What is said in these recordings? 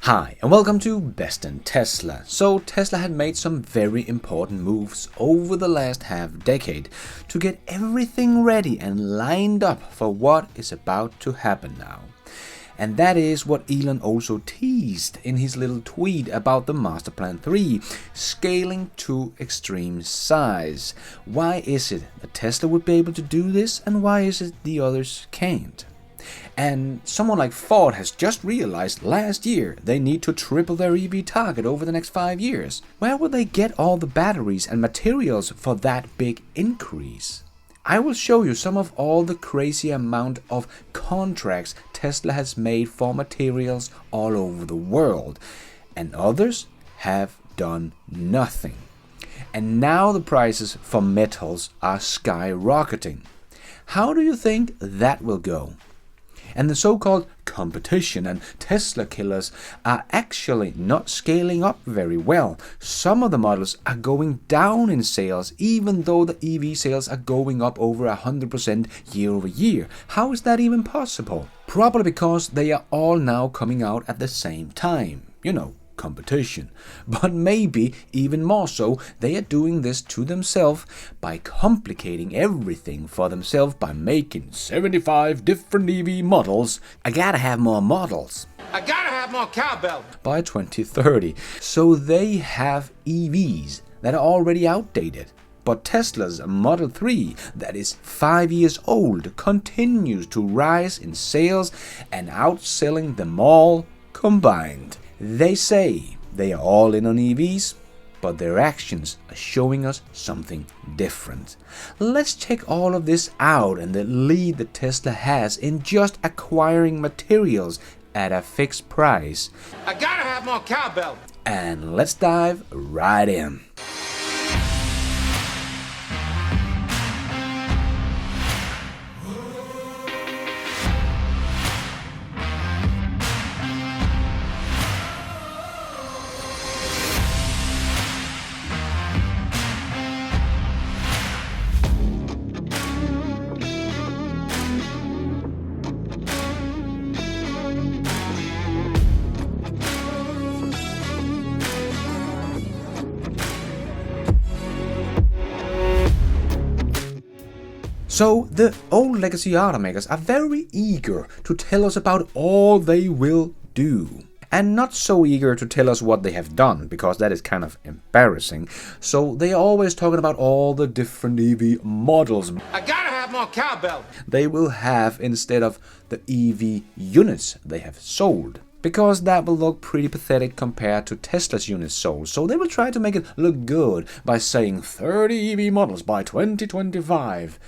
Hi and welcome to Best in Tesla. So Tesla had made some very important moves over the last half decade to get everything ready and lined up for what is about to happen now. And that is what Elon also teased in his little tweet about the Master Plan 3, scaling to extreme size. Why is it that Tesla would be able to do this and why is it the others can't? And someone like Ford has just realized last year they need to triple their EV target over the next 5 years. Where will they get all the batteries and materials for that big increase? I will show you some of all the crazy amount of contracts Tesla has made for materials all over the world, and others have done nothing. And now the prices for metals are skyrocketing. How do you think that will go? And the so-called competition and Tesla killers are actually not scaling up very well. Some of the models are going down in sales even though the EV sales are going up over 100% year over year. How is that even possible? Probably because they are all now coming out at the same time. You know, competition. But maybe even more so, they are doing this to themselves by complicating everything for themselves by making 75 different EV models. I gotta have more models. I gotta have more cowbell. By 2030. So they have EVs that are already outdated. But Tesla's Model 3, that is 5 years old, continues to rise in sales and outselling them all combined. They say they are all in on EVs, but their actions are showing us something different. Let's check all of this out and the lead that Tesla has in just acquiring materials at a fixed price. I gotta have more cowbell. And let's dive right in. So the old legacy automakers are very eager to tell us about all they will do. And not so eager to tell us what they have done, because that is kind of embarrassing. So they are always talking about all the different EV models I gotta have more cowbell. they will have instead of the EV units they have sold. Because that will look pretty pathetic compared to Tesla's units sold. So they will try to make it look good by saying 30 EV models by 2025.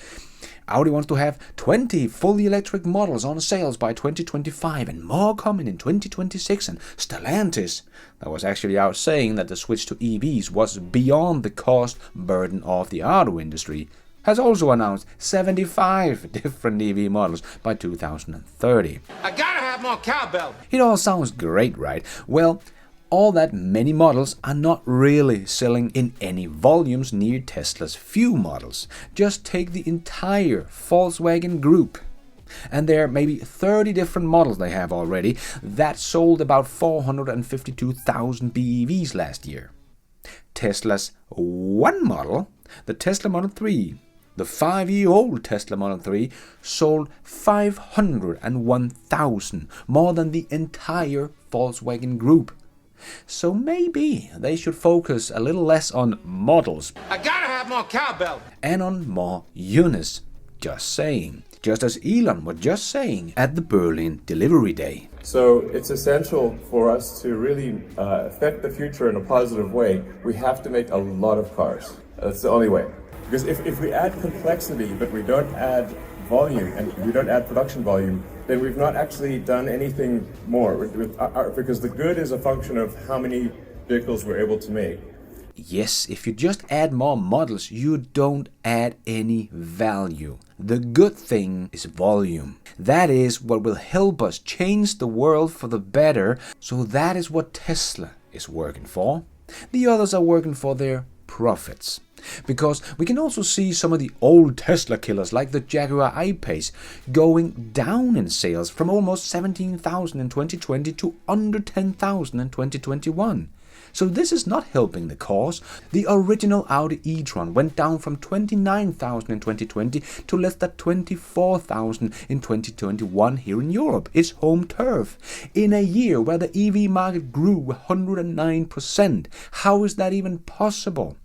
Audi wants to have 20 fully electric models on sales by 2025 and more coming in 2026. And Stellantis, that was actually out saying that the switch to EVs was beyond the cost burden of the auto industry, has also announced 75 different EV models by 2030. I gotta have more cowbell. It all sounds great, right? Well, all that many models are not really selling in any volumes near Tesla's few models. Just take the entire Volkswagen group. And there are maybe 30 different models they have already that sold about 452,000 BEVs last year. Tesla's one model, the Tesla Model 3, the 5-year-old Tesla Model 3, sold 501,000, more than the entire Volkswagen group. So maybe they should focus a little less on models I gotta have more cowbell. and on more units. Just saying. Just as Elon was just saying at the Berlin Delivery Day. So it's essential for us to really affect the future in a positive way. We have to make a lot of cars. That's the only way. Because if we add complexity, but we don't add volume and we don't add production volume, then we've not actually done anything more. Because the good is a function of how many vehicles we're able to make. Yes, if you just add more models, you don't add any value. The good thing is volume. That is what will help us change the world for the better. So that is what Tesla is working for. The others are working for their profits. Because we can also see some of the old Tesla killers like the Jaguar I-Pace going down in sales from almost 17,000 in 2020 to under 10,000 in 2021. So this is not helping the cause. The original Audi e-tron went down from 29,000 in 2020 to less than 24,000 in 2021 here in Europe, its home turf, in a year where the EV market grew 109%. How is that even possible?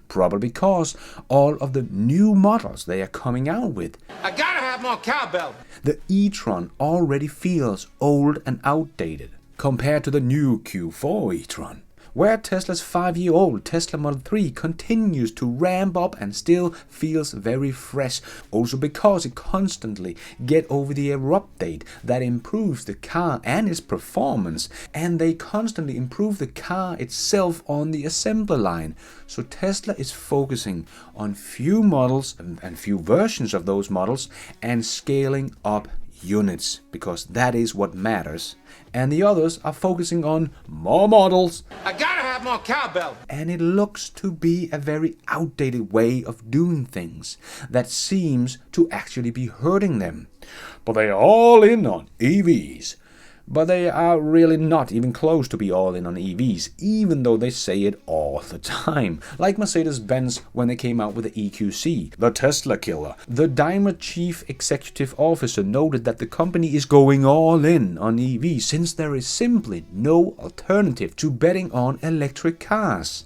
Probably because all of the new models they are coming out with. I gotta have more cowbell. The e-tron already feels old and outdated compared to the new Q4 e-tron, where Tesla's 5-year-old Tesla Model 3 continues to ramp up and still feels very fresh, also because it constantly get over-the-air update that improves the car and its performance, and they constantly improve the car itself on the assembly line. So Tesla is focusing on few models and few versions of those models and scaling up units, because that is what matters, and the others are focusing on more models. I gotta have more cowbell. And it looks to be a very outdated way of doing things that seems to actually be hurting them. But they are all in on EVs. But they are really not even close to be all in on EVs, even though they say it all the time. Like Mercedes-Benz when they came out with the EQC, the Tesla killer. The Daimler chief executive officer noted that the company is going all in on EVs since there is simply no alternative to betting on electric cars.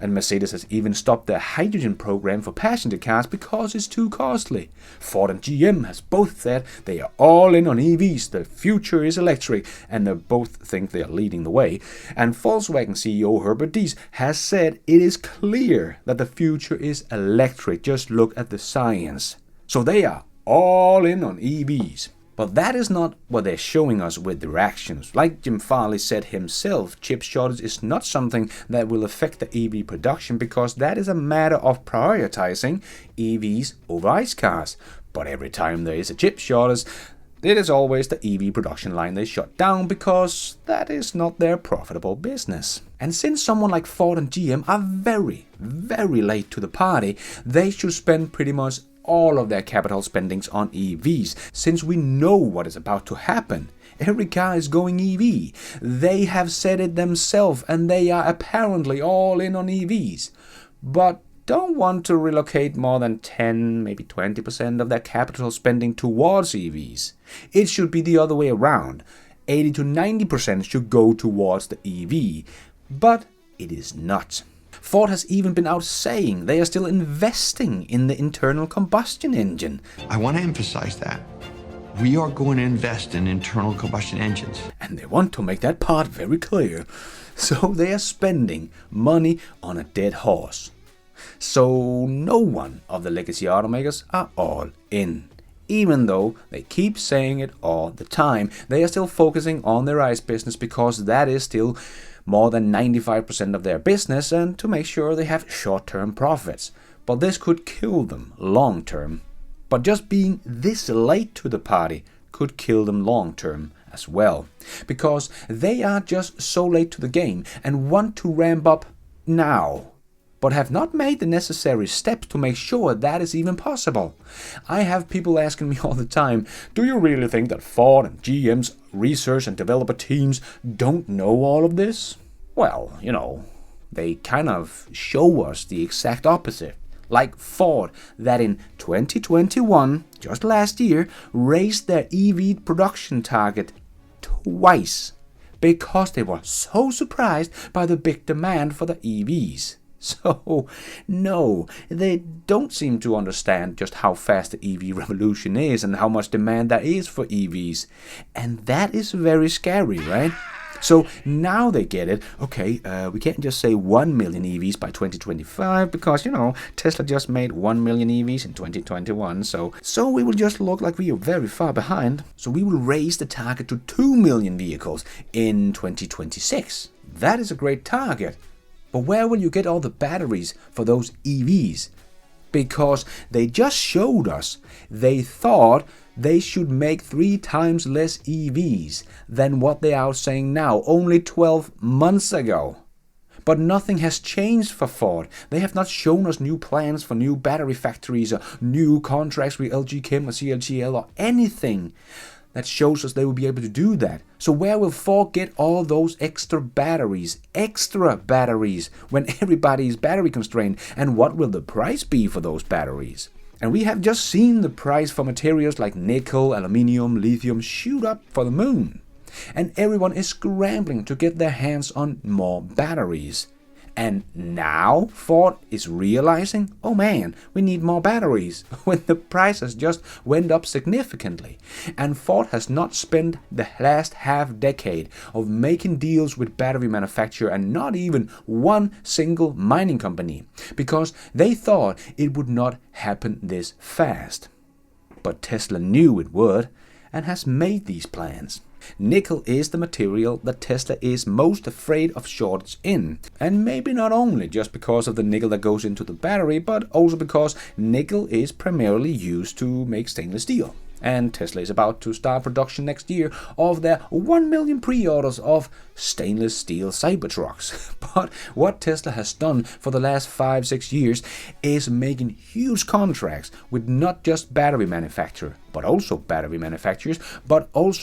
And Mercedes has even stopped their hydrogen program for passenger cars because it's too costly. Ford and GM has both said they are all in on EVs, the future is electric, and they both think they are leading the way. And Volkswagen CEO Herbert Diess has said it is clear that the future is electric, just look at the science. So they are all in on EVs. But that is not what they're showing us with their actions. Like Jim Farley said himself, chip shortage is not something that will affect the EV production because that is a matter of prioritizing EVs over ICE cars. But every time there is a chip shortage, it is always the EV production line they shut down because that is not their profitable business. And since someone like Ford and GM are very, very late to the party, they should spend pretty much all of their capital spendings on EVs, since we know what is about to happen. Every car is going EV. They have said it themselves, and they are apparently all in on EVs, but don't want to relocate more than 10, maybe 20% of their capital spending towards EVs. It should be the other way around. 80 to 90% should go towards the EV, but it is not. Ford has even been out saying they are still investing in the internal combustion engine. I want to emphasize that. We are going to invest in internal combustion engines. And they want to make that part very clear. So they are spending money on a dead horse. So no one of the legacy automakers are all in. Even though they keep saying it all the time, they are still focusing on their ICE business because that is still more than 95% of their business, and to make sure they have short-term profits. But this could kill them long-term. But just being this late to the party could kill them long-term as well. Because they are just so late to the game and want to ramp up now, but have not made the necessary steps to make sure that is even possible. I have people asking me all the time, do you really think that Ford and GM's research and developer teams don't know all of this? Well, you know, they kind of show us the exact opposite. Like Ford, that in 2021, just last year, raised their EV production target twice because they were so surprised by the big demand for the EVs. So, no, they don't seem to understand just how fast the EV revolution is and how much demand there is for EVs. And that is very scary, right? So now they get it. Okay, we can't just say 1 million EVs by 2025 because, you know, Tesla just made 1 million EVs in 2021. So we will just look like we are very far behind. So we will raise the target to 2 million vehicles in 2026. That is a great target. But where will you get all the batteries for those EVs? Because they just showed us they thought they should make 3 times less EVs than what they are saying now, only 12 months ago. But nothing has changed for Ford. They have not shown us new plans for new battery factories or new contracts with LG Chem or CATL or anything that shows us they will be able to do that. So where will Ford get all those extra batteries when everybody is battery constrained? And what will the price be for those batteries? And we have just seen the price for materials like nickel, aluminium, lithium shoot up for the moon. And everyone is scrambling to get their hands on more batteries. And now Ford is realizing, oh man, we need more batteries, when the price has just went up significantly. And Ford has not spent the last half decade of making deals with battery manufacturer and not even one single mining company, because they thought it would not happen this fast. But Tesla knew it would and has made these plans. Nickel is the material that Tesla is most afraid of shortage in. And maybe not only just because of the nickel that goes into the battery, but also because nickel is primarily used to make stainless steel. And Tesla is about to start production next year of their 1 million pre-orders of stainless steel Cybertrucks. But what Tesla has done for the last 5-6 years is making huge contracts with not just battery manufacturers, but also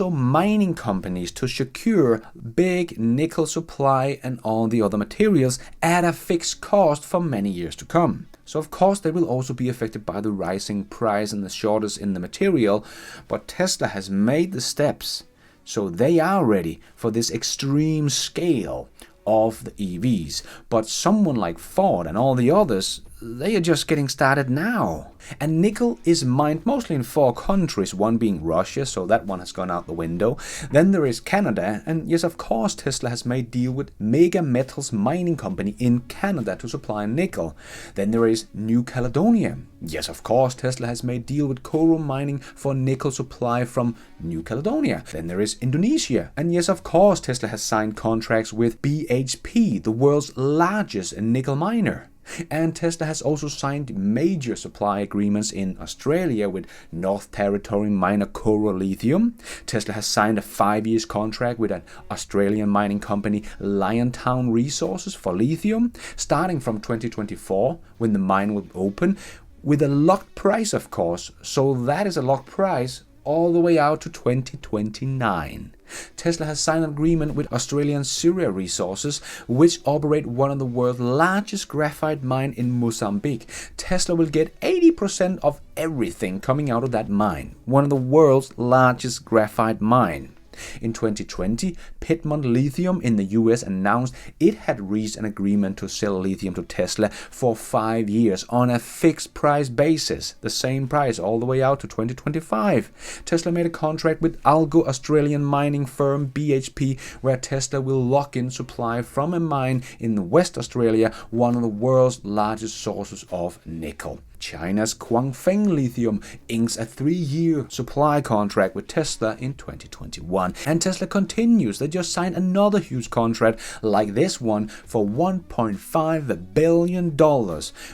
mining companies to secure big nickel supply and all the other materials at a fixed cost for many years to come. So of course they will also be affected by the rising price and the shortage in the material, but Tesla has made the steps, so they are ready for this extreme scale of the EVs. But someone like Ford and all the others, they are just getting started now. And nickel is mined mostly in 4 countries, one being Russia, so that one has gone out the window. Then there is Canada, and yes, of course, Tesla has made deal with Mega Metals Mining Company in Canada to supply nickel. Then there is New Caledonia. Yes, of course, Tesla has made deal with Koro Mining for nickel supply from New Caledonia. Then there is Indonesia, and yes, of course, Tesla has signed contracts with BHP, the world's largest nickel miner. And Tesla has also signed major supply agreements in Australia with North Territory miner Koro Lithium. Tesla has signed a 5-year contract with an Australian mining company, Liontown Resources, for lithium, starting from 2024, when the mine will open, with a locked price, of course. So that is a locked price all the way out to 2029. Tesla has signed an agreement with Australian Syria Resources, which operate one of the world's largest graphite mine in Mozambique. Tesla will get 80% of everything coming out of that mine, one of the world's largest graphite mine. In 2020, Piedmont Lithium in the US announced it had reached an agreement to sell lithium to Tesla for 5 years on a fixed price basis, the same price all the way out to 2025. Tesla made a contract with Algo Australian mining firm BHP, where Tesla will lock in supply from a mine in West Australia, one of the world's largest sources of nickel. China's Guangfeng Lithium inks a 3-year supply contract with Tesla in 2021. And Tesla continues. They just signed another huge contract like this one for $1.5 billion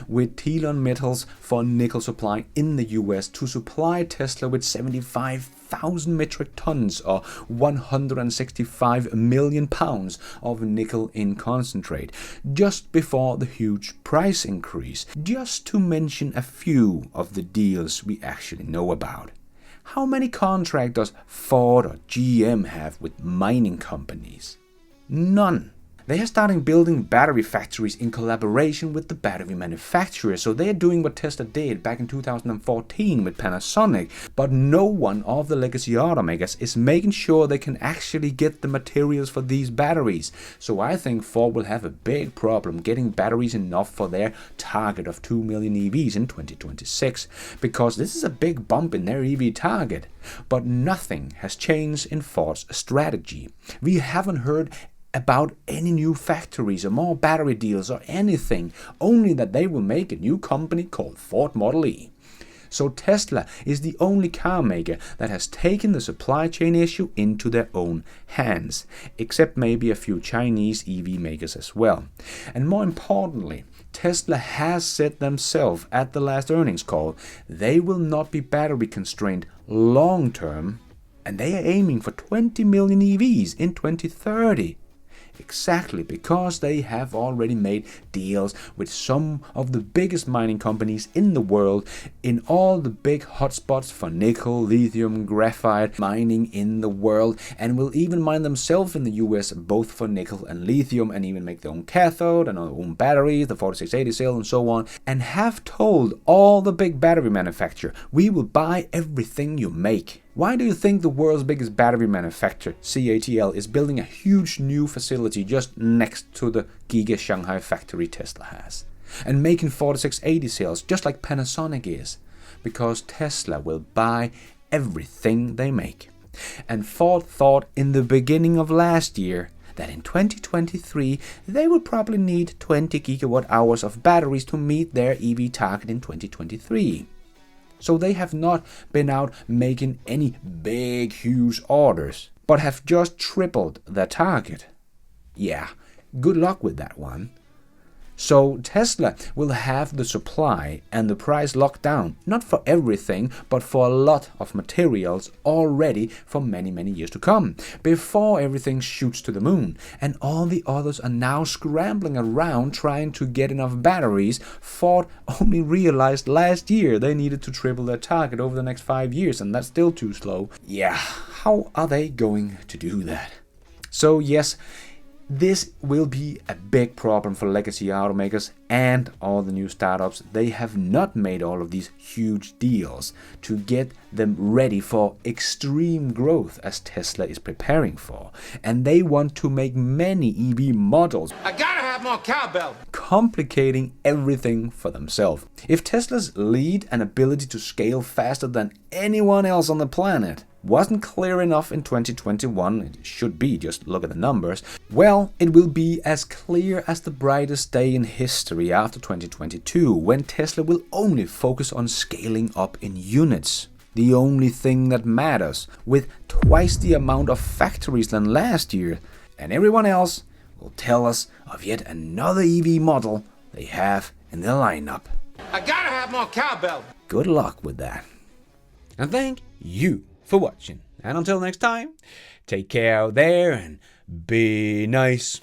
with Telon Metals for nickel supply in the US to supply Tesla with 75,000 metric tons or 165 million pounds of nickel in concentrate, just before the huge price increase. Just to mention a few of the deals we actually know about. How many contracts does Ford or GM have with mining companies? None. They are starting building battery factories in collaboration with the battery manufacturers, so they are doing what Tesla did back in 2014 with Panasonic, but no one of the legacy automakers is making sure they can actually get the materials for these batteries. So I think Ford will have a big problem getting batteries enough for their target of 2 million EVs in 2026, because this is a big bump in their EV target. But nothing has changed in Ford's strategy. We haven't heard about any new factories or more battery deals or anything, only that they will make a new company called Ford Model E. So Tesla is the only car maker that has taken the supply chain issue into their own hands, except maybe a few Chinese EV makers as well. And more importantly, Tesla has said themselves at the last earnings call, they will not be battery constrained long term, and they are aiming for 20 million EVs in 2030. Exactly, because they have already made deals with some of the biggest mining companies in the world in all the big hotspots for nickel, lithium, graphite mining in the world, and will even mine themselves in the US both for nickel and lithium, and even make their own cathode and their own batteries, the 4680 cell and so on, and have told all the big battery manufacturers, we will buy everything you make. Why do you think the world's biggest battery manufacturer, CATL, is building a huge new facility just next to the Giga Shanghai factory Tesla has? And making 4680 cells just like Panasonic is? Because Tesla will buy everything they make. And Ford thought in the beginning of last year that in 2023 they would probably need 20 gigawatt hours of batteries to meet their EV target in 2023. So they have not been out making any big, huge orders, but have just tripled their target. Yeah, good luck with that one. So Tesla will have the supply and the price locked down, not for everything, but for a lot of materials already for many, many years to come, before everything shoots to the moon. And all the others are now scrambling around trying to get enough batteries. Ford only realized last year they needed to triple their target over the next 5 years, and that's still too slow. Yeah, how are they going to do that? So yes, this will be a big problem for legacy automakers and all the new startups. They have not made all of these huge deals to get them ready for extreme growth as Tesla is preparing for. And they want to make many EV models. I gotta have more cowbell. Complicating everything for themselves. If Tesla's lead and ability to scale faster than anyone else on the planet wasn't clear enough in 2021, it should be, just look at the numbers, well, it will be as clear as the brightest day in history after 2022, when Tesla will only focus on scaling up in units. The only thing that matters, with twice the amount of factories than last year, and everyone else will tell us of yet another EV model they have in their lineup. I gotta have more cowbell. Good luck with that. And thank you for watching. And until next time, take care out there and be nice.